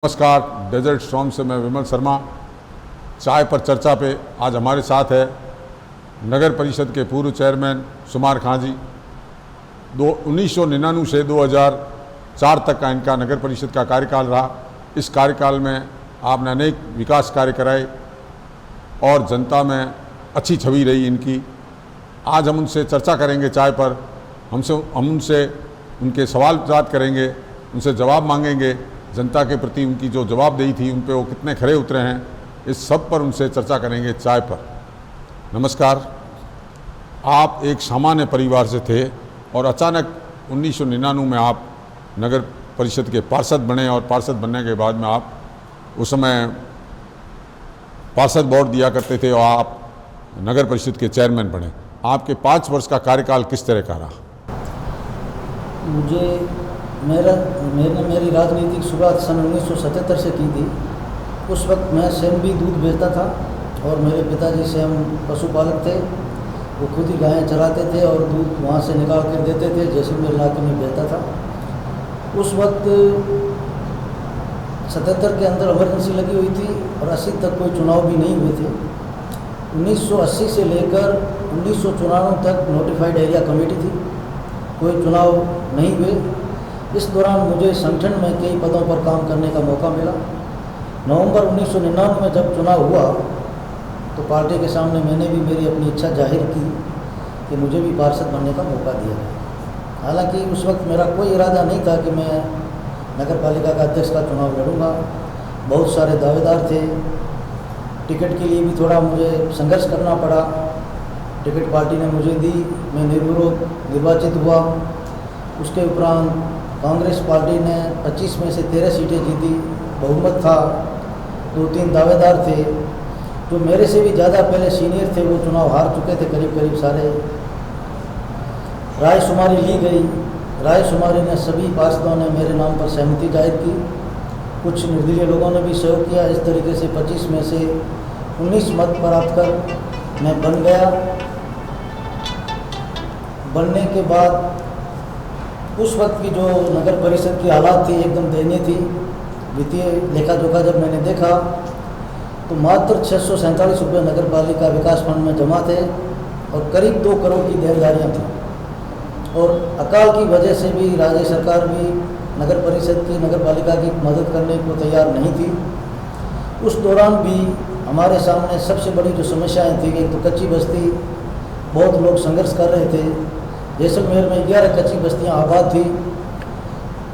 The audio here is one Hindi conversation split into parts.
नमस्कार, डेजर्ट स्टॉर्म से मैं विमल शर्मा। चाय पर चर्चा पे आज हमारे साथ है नगर परिषद के पूर्व चेयरमैन शुमार खां जी। 1999 से 2004 तक का इनका नगर परिषद का कार्यकाल रहा। इस कार्यकाल में आपने अनेक विकास कार्य कराए और जनता में अच्छी छवि रही इनकी। आज हम उनसे चर्चा करेंगे चाय पर। हम उनसे उनके सवाल बात करेंगे, उनसे जवाब मांगेंगे। जनता के प्रति उनकी जो जवाबदेही थी उन पे वो कितने खरे उतरे हैं, इस सब पर उनसे चर्चा करेंगे चाय पर। नमस्कार, आप एक सामान्य परिवार से थे और अचानक 1999 में आप नगर परिषद के पार्षद बने और पार्षद बनने के बाद में आप उस समय पार्षद बोर्ड दिया करते थे और आप नगर परिषद के चेयरमैन बने। आपके 5 वर्ष का कार्यकाल किस तरह का रहा? मैंने मेरी राजनीतिक शुरुआत सन 1977 से की थी। उस वक्त मैं स्वयं भी दूध बेचता था और मेरे पिताजी स्वयं पशुपालक थे। वो खुद ही गायें चराते थे और दूध वहाँ से निकाल कर देते थे, जैसलमेर इलाके में बेचता था। उस वक्त 77 के अंदर इमरजेंसी लगी हुई थी और 80 तक कोई चुनाव भी नहीं हुए थे। 1980 से लेकर 1994 तक नोटिफाइड एरिया कमेटी थी, कोई चुनाव नहीं हुए। इस दौरान मुझे संगठन में कई पदों पर काम करने का मौका मिला। नवंबर 1999 में जब चुनाव हुआ तो पार्टी के सामने मैंने भी मेरी अपनी इच्छा जाहिर की कि मुझे भी पार्षद बनने का मौका दिया जाए। हालांकि उस वक्त मेरा कोई इरादा नहीं था कि मैं नगर पालिका का अध्यक्ष का चुनाव लड़ूंगा। बहुत सारे दावेदार थे, टिकट के लिए भी थोड़ा मुझे संघर्ष करना पड़ा। टिकट पार्टी ने मुझे दी, मैं निर्विरोध निर्वाचित हुआ। उसके उपरांत कांग्रेस पार्टी ने 25 में से 13 सीटें जीती, बहुमत था। 2-3 दावेदार थे जो मेरे से भी ज़्यादा पहले सीनियर थे, वो चुनाव हार चुके थे करीब सारे। रायशुमारी ली गई। रायशुमारी में सभी पार्षदों ने मेरे नाम पर सहमति जाहिर की। कुछ निर्दलीय लोगों ने भी सहयोग किया। इस तरीके से 25 में से 19 मत प्राप्त कर मैं बन गया। बनने के बाद उस वक्त की जो नगर परिषद की हालात थी एकदम दयनीय थी। वित्तीय लेखा जोखा जब मैंने देखा तो मात्र 647 रुपये नगर पालिका विकास फंड में जमा थे और करीब 2 करोड़ की देनदारियाँ थी। और अकाल की वजह से भी राज्य सरकार भी नगर परिषद की नगर पालिका की मदद करने को तैयार नहीं थी। उस दौरान भी हमारे सामने सबसे बड़ी जो समस्याएं थी, एक तो कच्ची बस्ती, बहुत लोग संघर्ष कर रहे थे। जैसलमेर में 11 कच्ची बस्तियां आबाद थी।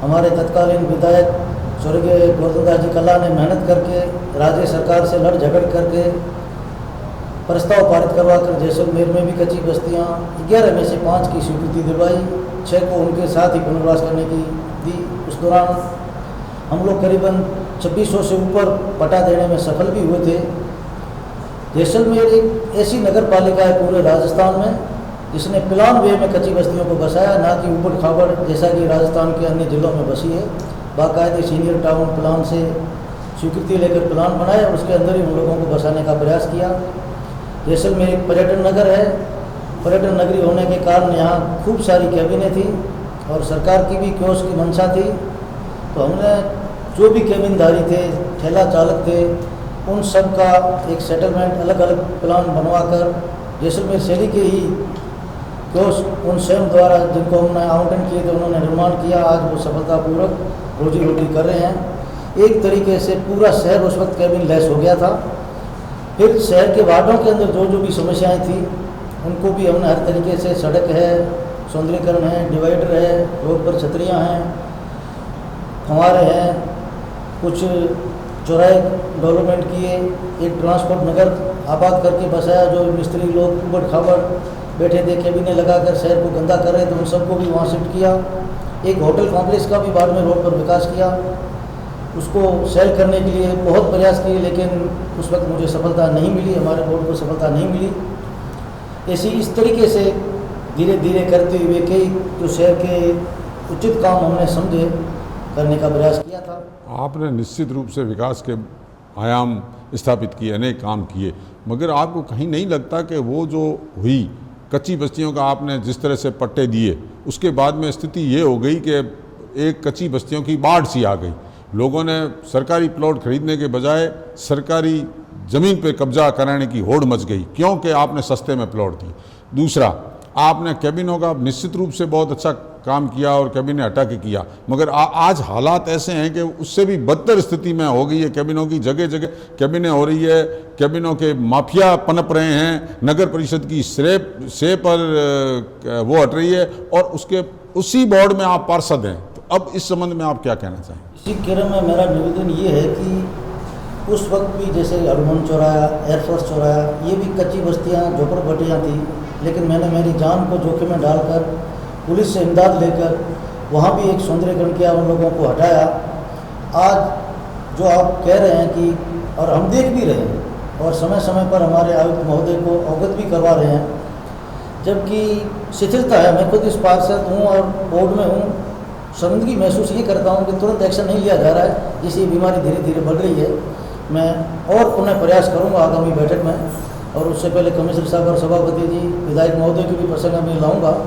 हमारे तत्कालीन विधायक स्वर्गीय गोवर्धन जी कल्ला ने मेहनत करके राज्य सरकार से लड़ झगड़ करके प्रस्ताव पारित करवा कर जैसलमेर में भी कच्ची बस्तियां 11 में से 5 की स्वीकृति दिलवाई, 6 को उनके साथ ही पुनर्वास करने की दी। उस दौरान हम लोग करीबन 2600 से ऊपर पटा देने में सफल भी हुए थे। जैसलमेर एक ऐसी नगर पालिका है पूरे राजस्थान में जिसने प्लान वे में कच्ची बस्तियों को बसाया, ना कि ऊबड़ खाबड़ जैसा कि राजस्थान के अन्य जिलों में बसी है। बाकायदे सीनियर टाउन प्लान से स्वीकृति लेकर प्लान बनाया, उसके अंदर ही उन लोगों को बसाने का प्रयास किया। जैसलमेर एक पर्यटन नगर है। पर्यटन नगरी होने के कारण यहाँ खूब सारी कैबिनें थी और सरकार की भी क्योस की मंशा थी। तो हमने जो भी कैबिनदारी थे, ठेला चालक थे, उन सब का एक सेटलमेंट अलग अलग प्लान बनवा कर जैसलमेर शहरी के ही क्योस उन स्वयं द्वारा जिनको हमने आवंटन किए थे उन्होंने निर्माण किया। आज वो सफलतापूर्वक रोजी रोटी कर रहे हैं। एक तरीके से पूरा शहर उस वक्त कैबिन लेस हो गया था। फिर शहर के वार्डों के अंदर जो भी समस्याएं थी उनको भी हमने हर तरीके से, सड़क है, सौंदर्यीकरण है, डिवाइडर है, रोड पर छतरियाँ हैं, फंवारे हैं, कुछ चौराहे डेवलपमेंट किए, एक ट्रांसपोर्ट नगर आबाद करके बसाया। जो मिस्त्री लोग ऊबड़ खाबड़ बैठे थे, कैबिनें लगाकर शहर को गंदा कर रहे थे, उन सबको भी वहाँ शिफ्ट किया। एक होटल कॉम्प्लेक्स का भी बाद में रोड पर विकास किया। उसको सेल करने के लिए बहुत प्रयास किए, लेकिन उस वक्त मुझे सफलता नहीं मिली, हमारे बोर्ड को सफलता नहीं मिली। इस तरीके से धीरे धीरे करते हुए कई जो शहर के उचित काम हमने समझे करने का प्रयास किया था। आपने निश्चित रूप से विकास के आयाम स्थापित किए, अनेक काम किए, मगर आपको कहीं नहीं लगता कि वो जो हुई कच्ची बस्तियों का आपने जिस तरह से पट्टे दिए, उसके बाद में स्थिति ये हो गई कि एक कच्ची बस्तियों की बाढ़ सी आ गई। लोगों ने सरकारी प्लॉट खरीदने के बजाय सरकारी ज़मीन पे कब्जा कराने की होड़ मच गई, क्योंकि आपने सस्ते में प्लॉट दी। दूसरा, आपने कैबिनों का निश्चित रूप से बहुत अच्छा काम किया और कैबिने हटा के किया, मगर आज हालात ऐसे हैं कि उससे भी बदतर स्थिति में हो गई है। कैबिनों की जगह जगह कैबिने हो रही है, कैबिनों के माफिया पनप रहे हैं, नगर परिषद की श्रेय पर वो हट रही है और उसी बोर्ड में आप पार्षद हैं। तो अब इस संबंध में आप क्या कहना चाहेंगे? इसी क्रम में मेरा निवेदन ये है कि उस वक्त भी जैसे हनुमान चौराया, एयरफोर्स चौराया, ये भी कच्ची बस्तियाँ, झोपड़पट्टियाँ थी, लेकिन मैंने मेरी जान को जोखिम में डालकर पुलिस से इमदाद लेकर वहाँ भी एक सौंदर्यकरण किया, उन लोगों को हटाया। आज जो आप कह रहे हैं कि, और हम देख भी रहे हैं और समय समय पर हमारे आयुक्त महोदय को अवगत भी करवा रहे हैं, जबकि शिथिलता है। मैं खुद इस पार्षद हूँ और बोर्ड में हूँ, शर्मिंदगी महसूस ये करता हूँ कि तुरंत एक्शन नहीं लिया जा रहा है, जिससे बीमारी धीरे धीरे बढ़ रही है। मैं और पुनः प्रयास करूँगा आगामी बैठक में, और उससे पहले कमिश्नर साहब और सभापति जी, विधायक महोदय की भी प्रसंग में लाऊंगा।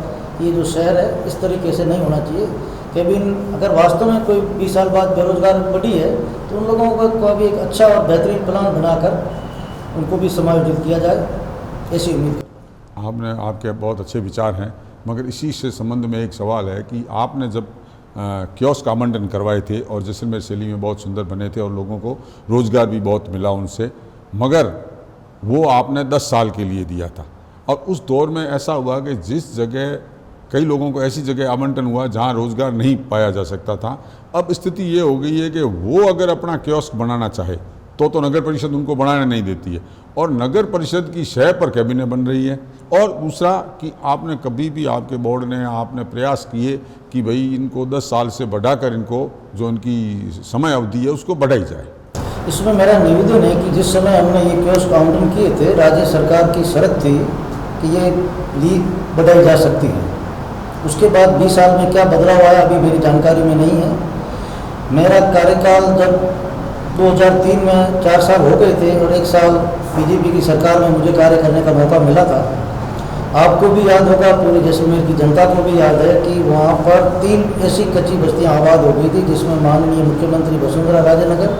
ये जो शहर है इस तरीके से नहीं होना चाहिए। कैबिन अगर वास्तव में कोई 20 साल बाद बेरोजगार बढ़ी है तो उन लोगों को भी एक अच्छा और बेहतरीन प्लान बनाकर उनको भी समायोजित किया जाए, ऐसी उम्मीद। आपके बहुत अच्छे विचार हैं, मगर इसी से संबंध में एक सवाल है कि आपने जब कियोस्क का आवंटन करवाए थे और जैसलमेर शैली में बहुत सुंदर बने थे और लोगों को रोज़गार भी बहुत मिला उनसे, मगर वो आपने 10 साल के लिए दिया था। और उस दौर में ऐसा हुआ कि जिस जगह कई लोगों को ऐसी जगह आवंटन हुआ जहां रोज़गार नहीं पाया जा सकता था। अब स्थिति ये हो गई है कि वो अगर अपना कियोस्क बनाना चाहे तो नगर परिषद उनको बनाने नहीं देती है, और नगर परिषद की शय पर कैबिने बन रही है। और दूसरा कि आपने कभी भी, आपके बोर्ड ने, आपने प्रयास किए कि भाई इनको 10 साल से बढ़ाकर इनको जो इनकी समय अवधि है उसको बढ़ाई जाए। इसमें मेरा निवेदन है कि जिस समय हमने ये कियोस्क आवंटन किए थे, राज्य सरकार की शर्त थी कि ये लीग बढ़ाई जा सकती है। उसके बाद 20 साल में क्या बदलाव आया अभी मेरी जानकारी में नहीं है। मेरा कार्यकाल जब 2003 में 4 साल हो गए थे और 1 साल बीजेपी की सरकार में मुझे कार्य करने का मौका मिला था। आपको भी याद होगा, पूरे जैसलमेर की जनता को भी याद है कि वहाँ पर 3 ऐसी कच्ची बस्तियाँ आबाद हो गई थी, जिसमें माननीय मुख्यमंत्री वसुंधरा राजे नगर,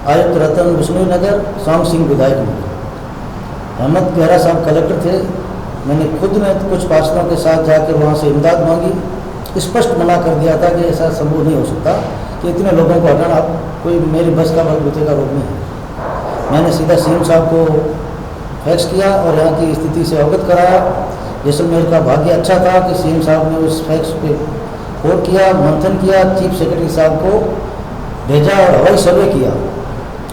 आयुक्त रतन बिश्नोई नगर, शाम सिंह विधायक नगर, अहमद गहरा साहब कलेक्टर थे। मैंने खुद ने कुछ पार्षदों के साथ जाकर वहाँ से इमदाद मांगी, स्पष्ट मना कर दिया था कि ऐसा संभव नहीं हो सकता कि इतने लोगों को हटाना कोई मेरी बस का बलबूते का रोग नहीं है। मैंने सीधा सीएम साहब को फैक्स किया और यहाँ की स्थिति से अवगत कराया। जैसलमेर का भाग्य अच्छा था कि सीएम साहब ने उस फैक्स पे गौर किया, मंथन किया, चीफ सेक्रेटरी साहब को भेजा और हवाई सर्वे किया।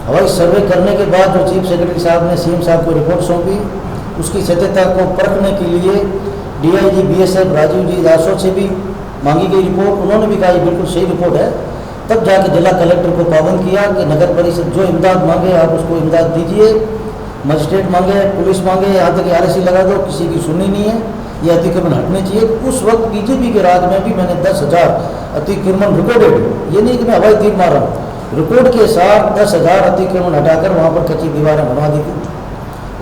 हवाई सर्वे करने के बाद जो चीफ सेक्रेटरी साहब ने सीएम साहब को रिपोर्ट सौंपी, उसकी सत्यता को परखने के लिए डीआईजी बीएसएफ राजीव जी राठौर से भी मांगी गई रिपोर्ट। उन्होंने भी कहा ये बिल्कुल सही रिपोर्ट है। तब जाके जिला कलेक्टर को पाबंद किया कि नगर परिषद जो इमदाद मांगे आप उसको इमदाद दीजिए। मजिस्ट्रेट मांगे, पुलिस मांगे, यहाँ तक आरएसी लगा दो, किसी की सुननी नहीं है, ये अतिक्रमण हटने चाहिए। उस वक्त बीजेपी के राज में भी मैंने 10,000 अतिक्रमण रिकॉर्डेड, ये नहीं कि मैं हवाई तीर मार रहा हूँ, रिकॉर्ड के साथ 10,000 अतिक्रमण हटाकर वहाँ पर कच्ची दीवारें बनवा दी थी।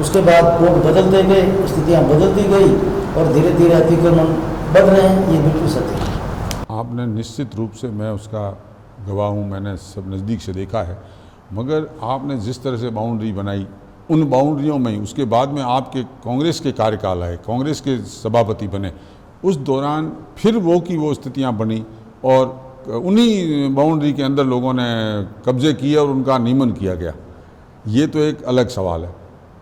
उसके बाद कोर्ट बदलते गए, स्थितियाँ बदलती गई और धीरे धीरे अतिक्रमण बढ़ रहे हैं, ये बिल्कुल सत्य है। आपने निश्चित रूप से, मैं उसका गवाह हूँ, मैंने सब नज़दीक से देखा है, मगर आपने जिस तरह से बाउंड्री बनाई उन बाउंड्रियों में ही उसके बाद में आपके कांग्रेस के कार्यकाल आए, कांग्रेस के सभापति बने, उस दौरान फिर वो की वो स्थितियाँ बनी और उन्हीं बाउंड्री के अंदर लोगों ने कब्जे किए और उनका नियमन किया गया। ये तो एक अलग सवाल है।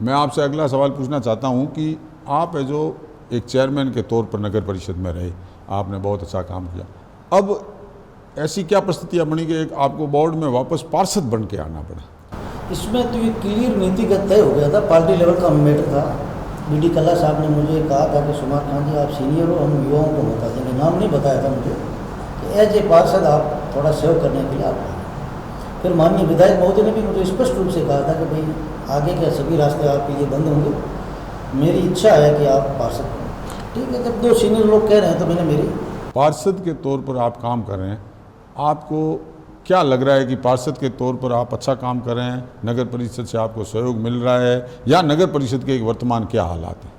मैं आपसे अगला सवाल पूछना चाहता हूँ कि आप जो एक चेयरमैन के तौर पर नगर परिषद में रहे, आपने बहुत अच्छा काम किया, अब ऐसी क्या परिस्थितियाँ बनी कि एक आपको बोर्ड में वापस पार्षद बन के आना पड़ा? इसमें तो ये क्लियर नीतिगत तय हो गया था, पार्टी लेवल का मैटर था। बीडी कल्ला साहब ने मुझे कहा था कि सुमार खान जी आप सीनियर हो, हम युवाओं को बता देंगे, नाम नहीं बताया था मुझे, कि एज ए पार्षद आप थोड़ा सेव करने के लिए आप। फिर माननीय विधायक महोदय ने भी मुझे स्पष्ट रूप से कहा था कि भाई आगे के सभी रास्ते आपके लिए बंद होंगे, मेरी इच्छा है कि आप पार्षद बनो। ठीक है, जब 2 सीनियर लोग कह रहे हैं तो मैंने मेरी। पार्षद के तौर पर आप काम कर रहे हैं, आपको क्या लग रहा है कि पार्षद के तौर पर आप अच्छा काम कर रहे हैं, नगर परिषद से आपको सहयोग मिल रहा है, या नगर परिषद के एक वर्तमान क्या हालात हैं?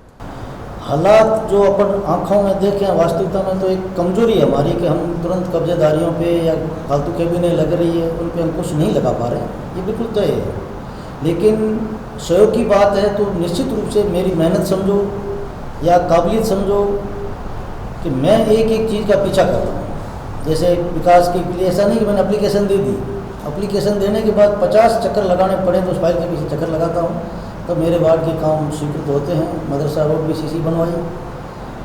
हालात जो अपन आंखों में देखें वास्तविकता में तो एक कमजोरी है हमारी कि हम तुरंत कब्जेदारियों पे या फालतू कैबिनेट लग रही है उन पे हम कुछ नहीं लगा पा रहे हैं, ये बिल्कुल तय है। लेकिन सहयोग की बात है तो निश्चित रूप से मेरी मेहनत समझो या काबिलियत समझो कि मैं एक एक चीज़ का पीछा कर रहा हूँ। जैसे विकास के लिए ऐसा नहीं कि मैंने एप्लीकेशन दे दी, एप्लीकेशन देने के बाद 50 चक्कर लगाने पड़े तो उस फाइल के पीछे चक्कर लगाता हूँ तो मेरे वार्ड के काम स्वीकृत होते हैं। मदरसा रोड भी सीसी बनवाई,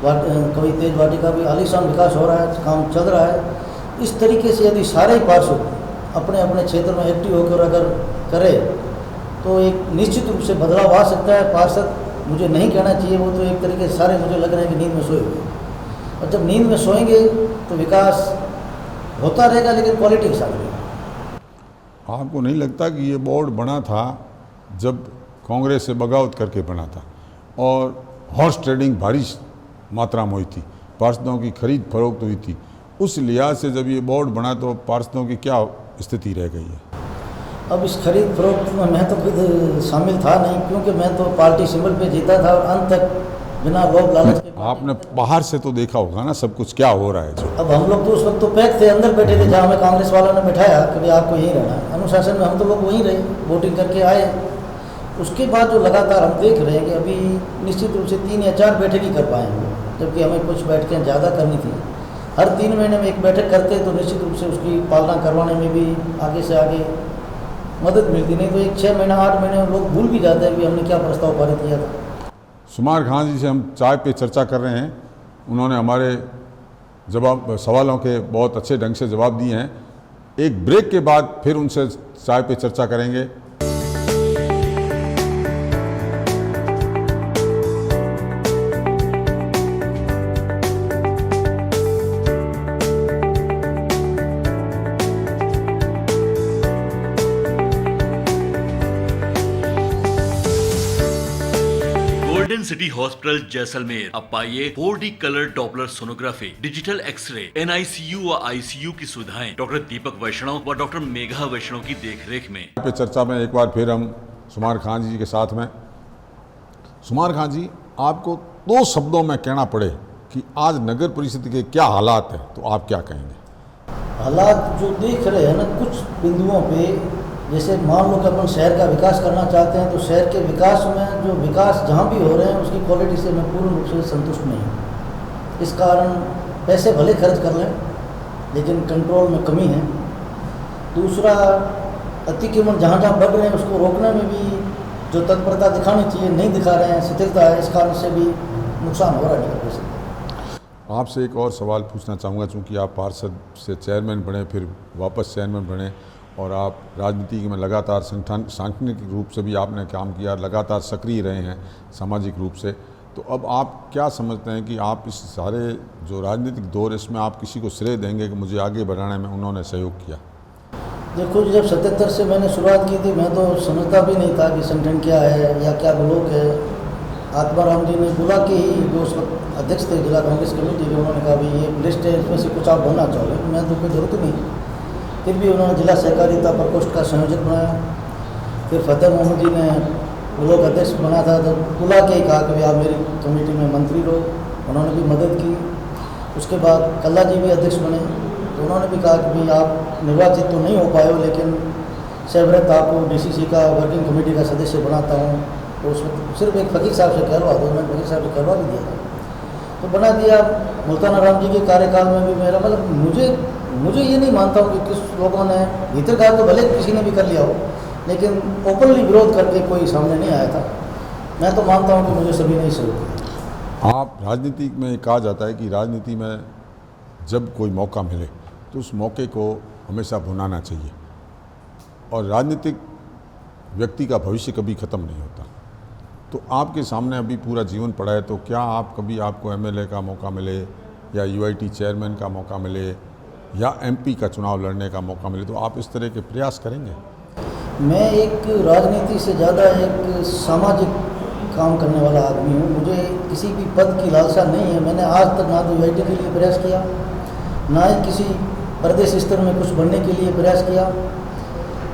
कभी तेज वाटिका भी आलीशान विकास हो रहा है, काम चल रहा है। इस तरीके से यदि सारे ही पार्षद अपने अपने क्षेत्र में एक्टिव होकर अगर करे तो एक निश्चित रूप से बदलाव आ सकता है। पार्षद मुझे नहीं कहना चाहिए, वो तो एक तरीके से सारे मुझे लग रहे हैं कि नींद में सोए हुए, और जब नींद में सोएंगे तो विकास होता रहेगा लेकिन क्वालिटी के साथ रहेगा। आपको नहीं लगता कि ये बोर्ड बना था जब कांग्रेस से बगावत करके बना था और हॉर्स ट्रेडिंग भारी मात्रा में हुई थी, पार्षदों की खरीद फरोख्त हुई थी, उस लिहाज से जब ये बोर्ड बना तो पार्षदों की क्या स्थिति रह गई है? अब इस खरीद फरोख्त में मैं तो खुद शामिल था नहीं, क्योंकि मैं तो पार्टी सिंबल पे जीता था और अंत तक बिना लोभ लालच के। आपने बाहर से तो देखा होगा ना सब कुछ क्या हो रहा है जो। अब हम लोग तो उस वक्त तो पैक थे, अंदर बैठे थे जहाँ हमें कांग्रेस वालों ने बैठाया कि भाई आपको यहीं रहना है। अनुशासन में हम तो लोग वहीं रहे, वोटिंग करके आए। उसके बाद जो लगातार हम देख रहे हैं कि अभी निश्चित रूप से 3 या 4 बैठक ही कर पाए हैं, जबकि हमें कुछ बैठकें ज़्यादा करनी थी। हर 3 महीने में एक बैठक करते तो निश्चित रूप से उसकी पालना करवाने में भी आगे से आगे मदद मिलती, नहीं तो एक 6 महीना 8 महीने में लोग भूल भी जाते हैं कि हमने क्या प्रस्ताव पारित किया था। शुमार खान जी से हम चाय पे चर्चा कर रहे हैं, उन्होंने हमारे सवालों के बहुत अच्छे ढंग से जवाब दिए हैं। एक ब्रेक के बाद फिर उनसे चाय पे चर्चा करेंगे। गोल्डन सिटी हॉस्पिटल जैसलमेर अब पाइए 4D colour Doppler sonography, digital x ray, NICU व ICU की सुविधाएं डॉक्टर दीपक वैष्णव व डॉक्टर मेघा वैष्णव की देखरेख में। पे चर्चा में एक बार फिर हम शुमार खान जी के साथ में। शुमार खान जी, आपको 2 शब्दों में कहना पड़े कि आज नगर परिषद के क्या हालात हैं तो आप क्या कहेंगे? हालात जो देख रहे हैं ना, कुछ बिंदुओं पे जैसे मान लो कि अपन शहर का विकास करना चाहते हैं तो शहर के विकास में जो विकास जहाँ भी हो रहे हैं उसकी क्वालिटी से मैं पूर्ण रूप से संतुष्ट नहीं हूँ। इस कारण पैसे भले खर्च कर लें लेकिन कंट्रोल में कमी है। दूसरा, अतिक्रमण जहाँ जहाँ बढ़ रहे हैं उसको रोकने में भी जो तत्परता दिखानी चाहिए नहीं दिखा रहे हैं, शिथिलता है, इस कारण से भी नुकसान हो रहा है नगर परिषद। आपसे एक और सवाल पूछना चाहूँगा, चूँकि आप पार्षद से चेयरमैन बने, फिर वापस चेयरमैन बने और आप राजनीति में लगातार सांगठनिक रूप से भी आपने काम किया, लगातार सक्रिय रहे हैं सामाजिक रूप से, तो अब आप क्या समझते हैं कि आप इस सारे जो राजनीतिक दौर इसमें आप किसी को श्रेय देंगे कि मुझे आगे बढ़ाने में उन्होंने सहयोग किया? देखो, जब 77 से मैंने शुरुआत की थी मैं तो समझता भी नहीं था कि संगठन क्या है या क्या ब्लॉक है। आत्माराम जी ने बुला के ही जो उस वक्त अध्यक्ष थे जिला कांग्रेस कमेटी के, उन्होंने कहा भाई ये लिस्ट है, इसमें से कुछ आप बनना चाहोगे। मैं तो कोई जरूरत ही नहीं। फिर भी उन्होंने जिला सहकारिता प्रकोष्ठ का संयोजक बनाया। फिर फतेह मोहम्मद जी ने ब्लॉक अध्यक्ष बना था तो बुला के ही कहा कि भाई आप मेरी कमेटी में मंत्री रहो, उन्होंने भी मदद की। उसके बाद कल्ला जी भी अध्यक्ष बने तो उन्होंने भी कहा कि भाई आप निर्वाचित तो नहीं हो पाए हो लेकिन सेवरत आपको DCC का वर्किंग कमेटी का सदस्य बनाता हूँ। तो उसमें सिर्फ एक फ़कीर साहब से कहलवा दो, मैंने फ़कीर साहब से कहलवा भी दिया था तो बना दिया। मुल्ताना राम जी के कार्यकाल में भी मेरा मतलब मुझे ये नहीं मानता हूँ कि किस लोगों ने भीतर कहा तो भले किसी ने भी कर लिया हो लेकिन ओपनली विरोध करके कोई सामने नहीं आया था। मैं तो मानता हूँ कि मुझे सभी ने सहयोग किया। आप राजनीति में कहा जाता है कि राजनीति में जब कोई मौका मिले तो उस मौके को हमेशा भुनाना चाहिए और राजनीतिक व्यक्ति का भविष्य कभी ख़त्म नहीं होता। तो आपके सामने अभी पूरा जीवन पड़ा है, तो क्या आप कभी आपको MLA का मौका मिले या UIT चेयरमैन का मौका मिले या MP का चुनाव लड़ने का मौका मिले तो आप इस तरह के प्रयास करेंगे? मैं एक राजनीति से ज़्यादा एक सामाजिक काम करने वाला आदमी हूँ। मुझे किसी भी पद की लालसा नहीं है। मैंने आज तक ना तो UIT के लिए प्रयास किया, ना ही किसी प्रदेश स्तर में कुछ बनने के लिए प्रयास किया।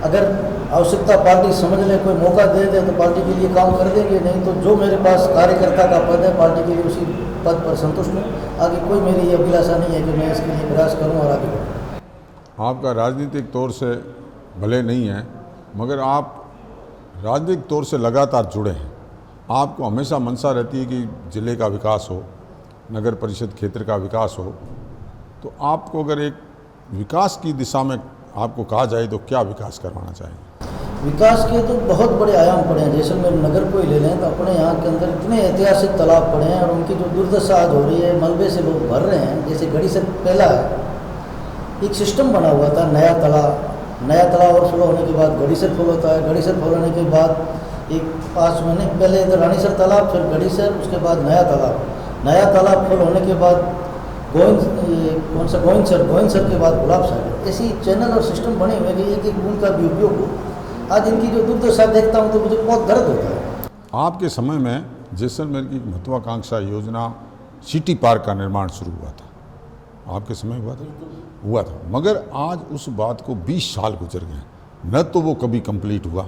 अगर आवश्यकता पार्टी समझ ले, कोई मौका दे दे तो पार्टी के लिए काम कर देंगे, नहीं तो जो मेरे पास कार्यकर्ता का पद है पार्टी के लिए उसी पद पर संतुष्ट हूँ। आगे कोई मेरी ये अभिलाषा नहीं है कि मैं इसके लिए प्रयास करूँ और आगे बढ़ूँ। आपका राजनीतिक तौर से भले नहीं है, मगर आप राजनीतिक तौर से लगातार जुड़े हैं। आपको हमेशा मंशा रहती है कि ज़िले का विकास हो, नगर परिषद क्षेत्र का विकास हो। तो आपको अगर एक विकास की दिशा में आपको कहा जाए तो क्या विकास करवाना चाहेंगे? विकास के तो बहुत बड़े आयाम पड़े हैं। जैसलमेर नगर को ही ले लें तो अपने यहाँ के अंदर इतने ऐतिहासिक तालाब पड़े हैं और उनकी जो दुर्दशा आज हो रही है, मलबे से लोग भर रहे हैं। जैसे गढ़ीसर पहला है, एक सिस्टम बना हुआ था, नया तालाब ओवरफ्लो होने के बाद गढ़ीसर फुल होता है, गढ़ीसर फुल होने के बाद एक 5 महीने पहले इधर रानीसर तालाब, फिर गढ़ीसर, उसके बाद नया तालाब फुल होने के बाद गोविंदसर के बाद गुलाब सागर। ऐसी चैनल और सिस्टम बने हुए कि एक एक बूंद का भी उपयोग हो। आज इनकी जो दुर्दशा देखता हूँ तो मुझे बहुत दर्द होता है। आपके समय में जैसलमेर की महत्वाकांक्षा योजना सिटी पार्क का निर्माण शुरू हुआ था, आपके समय हुआ था, मगर आज उस बात को 20 साल गुजर गए, न तो वो कभी कंप्लीट हुआ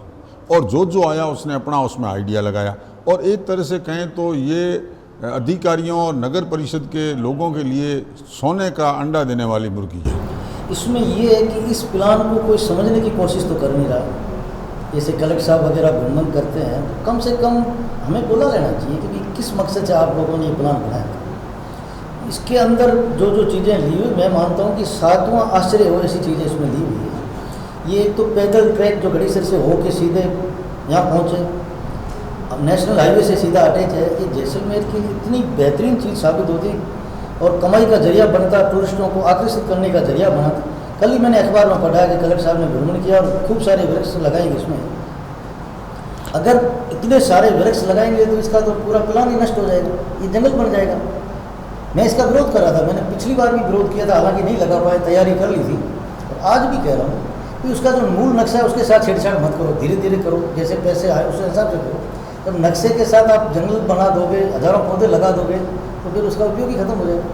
और जो आया उसने अपना उसमें आइडिया लगाया। और एक तरह से कहें तो ये अधिकारियों और नगर परिषद के लोगों के लिए सोने का अंडा देने वाली मुर्गी है। इसमें ये है कि इस प्लान को कोई समझने की कोशिश तो कर नहीं रहा। जैसे कलेक्टर साहब वगैरह भ्रमण करते हैं तो कम से कम हमें बोला लेना चाहिए कि भाई किस मकसद से आप लोगों ने ये प्लान बनाया। इसके अंदर जो चीज़ें ली हुई, मैं मानता हूँ कि 7वां आश्चर्य हो ऐसी चीज़ें इसमें ली हुई है। ये तो पैदल ट्रैक जो गढ़ीसर से होके सीधे यहाँ पहुँचे, अब नेशनल हाईवे से सीधा अटैच है। ये जैसलमेर की इतनी बेहतरीन चीज़ साबित होती और कमाई का जरिया बनता, टूरिस्टों को आकर्षित करने का जरिया बना। कल ही मैंने अखबार में पढ़ा कि कलेक्टर साहब ने भ्रमण किया और खूब सारे वृक्ष लगाएंगे इसमें। अगर इतने सारे वृक्ष लगाएंगे तो इसका तो पूरा प्लान ही नष्ट हो जाएगा, ये जंगल बन जाएगा। मैं इसका विरोध कर रहा था, मैंने पिछली बार भी विरोध किया था, हालांकि नहीं लगा पाए, तैयारी कर ली थी। और आज भी कह रहा हूँ कि उसका जो मूल नक्शा है उसके साथ छेड़छाड़ मत करो, धीरे धीरे करो, जैसे पैसे आए उस हिसाब से करो। जब नक्शे के साथ आप जंगल बना दोगे, हजारों पौधे लगा दोगे तो फिर उसका उपयोग ही खत्म हो जाएगा।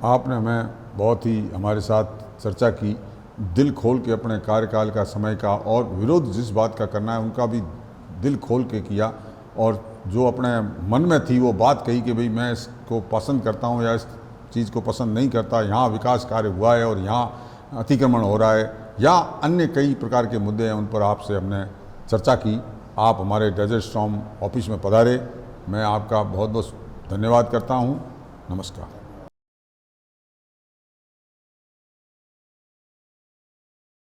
आपने हमें बहुत ही हमारे साथ चर्चा की, दिल खोल के अपने कार्यकाल का, समय का, और विरोध जिस बात का करना है उनका भी दिल खोल के किया। और जो अपने मन में थी वो बात कही कि भाई मैं इसको पसंद करता हूँ या इस चीज़ को पसंद नहीं करता, यहाँ विकास कार्य हुआ है और यहाँ अतिक्रमण हो रहा है या अन्य कई प्रकार के मुद्दे हैं, उन पर आपसे हमने चर्चा की। आप हमारे डेजर्ट स्टॉर्म ऑफिस में पधारे, मैं आपका बहुत बहुत धन्यवाद करता हूँ। नमस्कार।